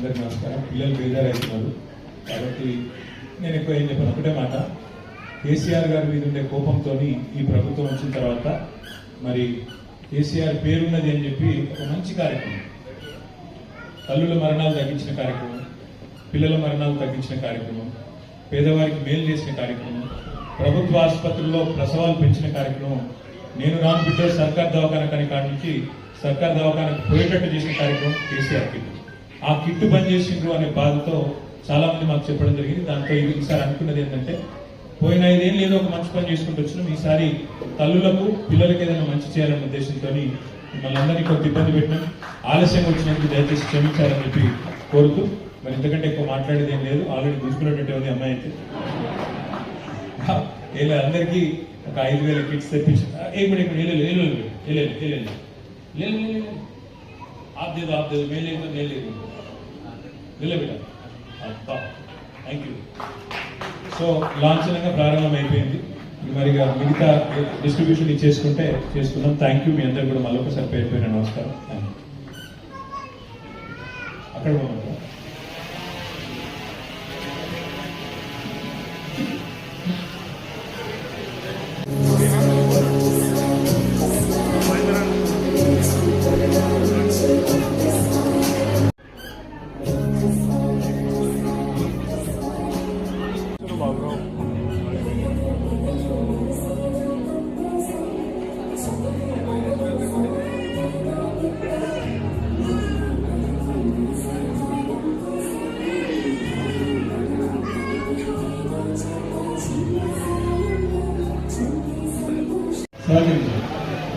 అందరికీ నమస్కారం. పిల్లలు బేజారవుతున్నారు కాబట్టి నేను ఎక్కువ ఏం చెప్పాను, ఒకటే మాట. కేసీఆర్ గారి మీద ఉండే కోపంతో ఈ ప్రభుత్వం వచ్చిన తర్వాత మరి కేసీఆర్ పేరున్నది అని చెప్పి ఒక మంచి కార్యక్రమం, తల్లుల మరణాలు తగ్గించిన కార్యక్రమం, పిల్లల మరణాలు తగ్గించిన కార్యక్రమం, పేదవారికి మేలు చేసిన కార్యక్రమం, ప్రభుత్వ ఆసుపత్రుల్లో ప్రసవాలు పెంచిన కార్యక్రమం, నేను రాను బిడ్డ సర్కార్ దవాఖాన కాని కాడి నుంచి సర్కార్ దవాఖానకు పోయేటట్టు చేసిన కార్యక్రమం కేసీఆర్ కిట్. ఆ కిట్టు బంద్ చేసిండ్రు అనే బాధతో చాలా మంది మాకు చెప్పడం జరిగింది. దాంతో ఈసారి అనుకున్నది ఏంటంటే, పోయిన 5 ఏళ్ళు ఏదో ఒక మంచి పని చేసుకుంటూ వచ్చినాం, ఈసారి తల్లులకు పిల్లలకి ఏదైనా మంచి చేయాలనే ఉద్దేశంతో మిమ్మల్ని అందరినీ కొంత ఇబ్బంది పెట్టినాం. ఆలస్యంగా వచ్చినందుకు దయచేసి క్షమించాలని చెప్పి కోరుతూ మరి ఇంతకంటే ఎక్కువ మాట్లాడేది ఏం లేదు. ఆల్రెడీ గుంజుకున్నట్టు ఉంది అమ్మాయి అయితే. ఇలా అందరికీ ఒక 5,000 కిట్స్ తెప్పించి आप दे दो मेले तो ले बेटा థ్యాంక్ యూ. సో లాంఛనంగా ప్రారంభం అయిపోయింది. మరి మిగతా డిస్ట్రిబ్యూషన్ ఇచ్చేసుకుంటే చేసుకుందాం. Thank you. మీ అందరు కూడా మళ్ళీ ఒకసారి పేరు నమస్కారం. అక్కడ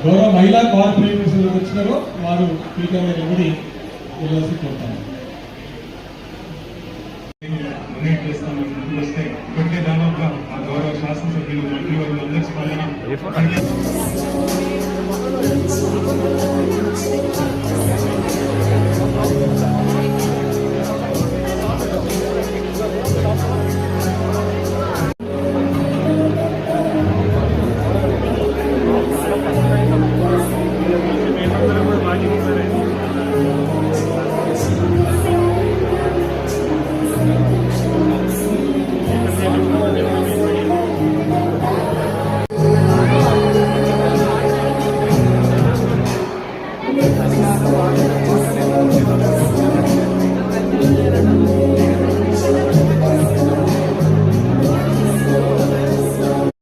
గౌరవ మహిళా కార్పొరేటర్స్ వచ్చినారో వారు స్పీకర్ నిలబడి వెళ్ళాల్సి కోరుతాను. వస్తే ఇప్పటికే దాదాపుగా గౌరవ శాసనసభ్యులు మంత్రివర్గం అందరి స్పందన